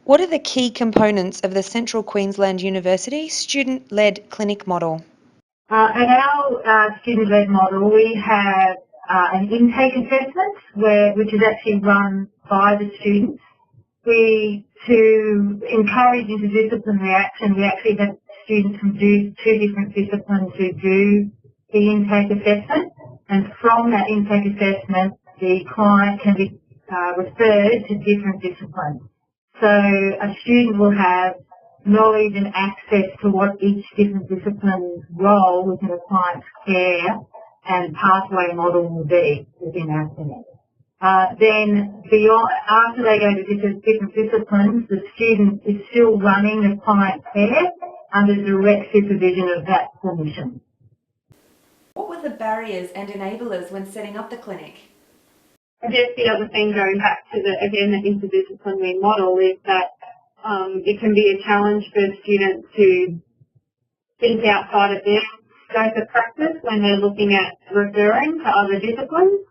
What are the key components of the Central Queensland University student-led clinic model? At our student-led model, we have an intake assessment which is actually run by the students. To encourage interdisciplinary action, we actually have students from two different disciplines who do the intake assessment, and from that intake assessment, the client can be referred to different disciplines. So a student will have knowledge and access to what each different discipline's role within a client's care and pathway model will be within our clinic. Then after they go to different disciplines, the student is still running the client care under direct supervision of that clinician. What were the barriers and enablers when setting up the clinic? I guess the other thing, going back to the interdisciplinary model, is that it can be a challenge for students to think outside of their scope of practice when they're looking at referring to other disciplines.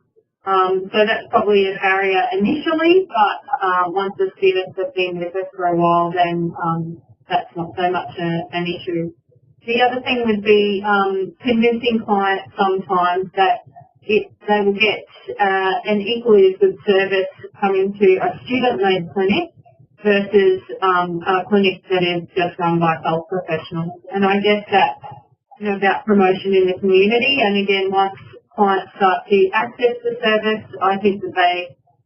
So that's probably a barrier initially, but once the students have been with us for a while, then that's not so much an issue. The other thing would be convincing clients sometimes that they will get an equally as good service coming to a student-led clinic versus a clinic that is just run by health professionals. And I guess that's about promotion in the community. And again, once clients start to access the service, I think that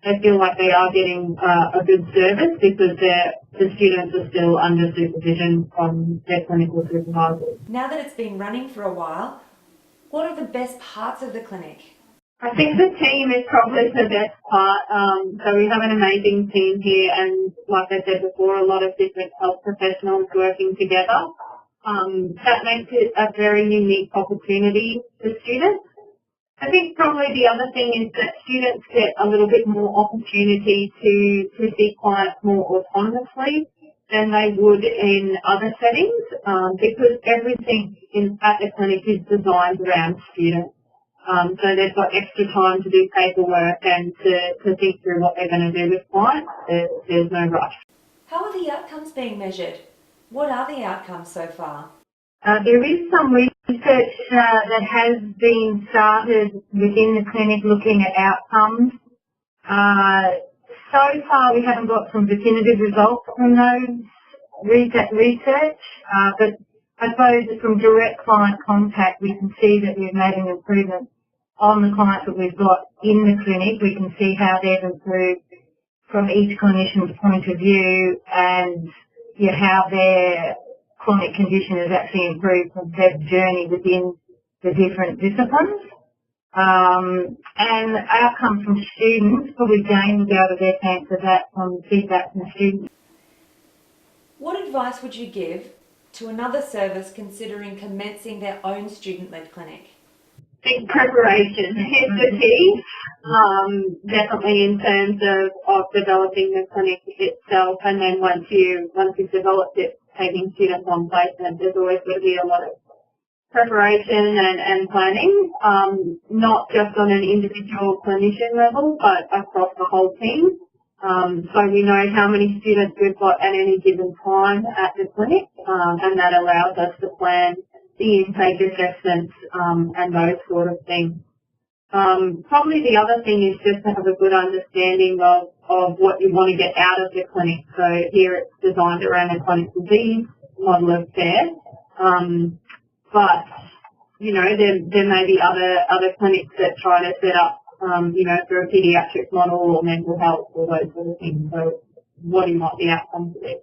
they feel like they are getting a good service because the students are still under supervision from their clinical supervisors. Now that it's been running for a while, what are the best parts of the clinic? I think the team is probably the best part. So we have an amazing team here, and like I said before, a lot of different health professionals working together. That makes it a very unique opportunity for students. I think probably the other thing is that students get a little bit more opportunity to see clients more autonomously than they would in other settings, because everything at the clinic is designed around students. So they've got extra time to do paperwork and to think through what they're going to do with clients. There's no rush. How are the outcomes being measured? What are the outcomes so far? There is some research that has been started within the clinic looking at outcomes. So far we haven't got some definitive results from those research, but I suppose from direct client contact we can see that we've made an improvement on the clients that we've got in the clinic. We can see how they've improved from each clinician's point of view, and how their chronic condition has actually improved from their journey within the different disciplines. And outcomes from students, probably Jayne will be able to best answer that from feedback from students. What advice would you give to another service considering commencing their own student-led clinic? I think preparation is the key, definitely in terms of developing the clinic itself, and then once you've developed it, taking students on placement, there's always going to be a lot of preparation and planning, not just on an individual clinician level, but across the whole team. So we know how many students we've got at any given time at the clinic, and that allows us to plan the intake assessments and those sort of things. Probably the other thing is just to have a good understanding of what you want to get out of the clinic. So here it's designed around a chronic disease model of care. But, there may be other clinics that try to set up, for a paediatric model or mental health or those sort of things. So what do you want the outcomes to be?